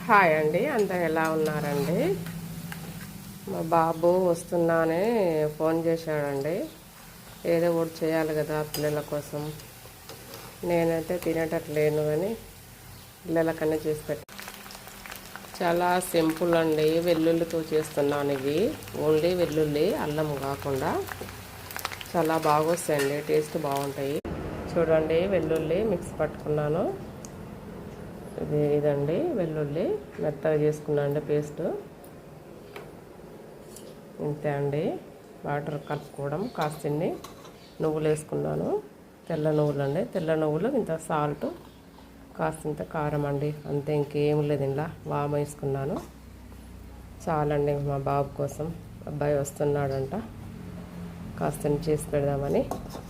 Hi అండి, అంతా ఎలా ఉన్నారండి? మా బాబు వస్తున్నానే ఫోన్ చేశాడండి. ఏదో ఒకటి చేయాలి కదా పిల్లల కోసం. నేనైతే తినేటట్లేను కానీ పిల్లలకన్నా చేసి పెట్టి చాలా సింపుల్ అండి. వెల్లుల్లితో చేస్తున్నాను ఇవి. ఓన్లీ వెల్లుల్లి, అల్లం కాకుండా చాలా బాగా వస్తాయండి, టేస్ట్ బాగుంటాయి. చూడండి, వెల్లుల్లి మిక్స్ పట్టుకున్నాను. ఇదండి వెల్లుల్లి మెత్తగా చేసుకున్నాను అండి పేస్ట్. ఇంతే అండి. వాటర్ కలుపుకోవడం. కాస్తిన్ని నువ్వులు వేసుకున్నాను, తెల్ల నువ్వులు అండి. తెల్ల నువ్వులు, ఇంత సాల్ట్, కాస్తంత కారం అండి, అంతే. ఇంకేం లేదు. ఇలా వామ వేసుకున్నాను. చాలండి మా బాబు కోసం. అబ్బాయి వస్తున్నాడంట, కాస్త చేసి పెడదామని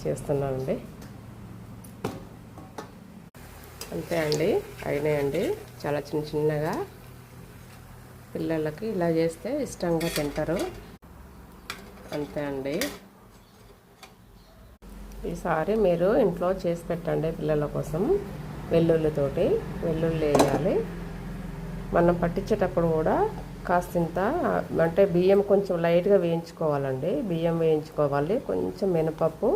చేస్తున్నానండి. అంతే అండి, అయినాయండి. చాలా చిన్న చిన్నగా పిల్లలకి ఇలా చేస్తే ఇష్టంగా తింటారు. అంతే అండి. ఈసారి మీరు ఇంట్లో చేసి పెట్టండి పిల్లల కోసం. వెల్లుల్లితోటి వెల్లుల్లి వేయాలి. మనం పట్టించేటప్పుడు కూడా కాస్తంత అంటే బియ్యం కొంచెం లైట్గా వేయించుకోవాలండి. బియ్యం వేయించుకోవాలి, కొంచెం మినపప్పు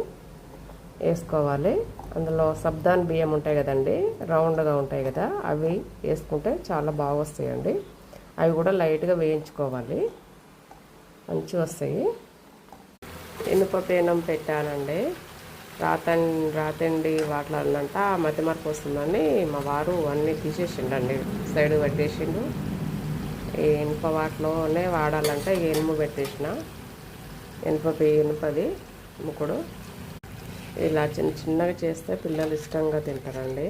వేసుకోవాలి. అందులో సబ్దాన్ బియ్యం ఉంటాయి కదండి, రౌండ్గా ఉంటాయి కదా, అవి వేసుకుంటే చాలా బాగా వస్తాయండి. అవి కూడా లైట్గా వేయించుకోవాలి, మంచిగా వస్తాయి. ఇనుప పెట్టానండి. రాతండి వాటిలంట మధ్య మార్పు వస్తుందని మా వారు అన్నీ తీసేసిండండి, సైడ్ పెట్టేసిండు. ఈ ఇనుప వాటిలోనే వాడాలంటే ఇనుము పెట్టేసిన. ఇనుపది ముక్కుడు ఇలా చిన్న చిన్నగా చేస్తే పిల్లలు ఇష్టంగా తింటారండి.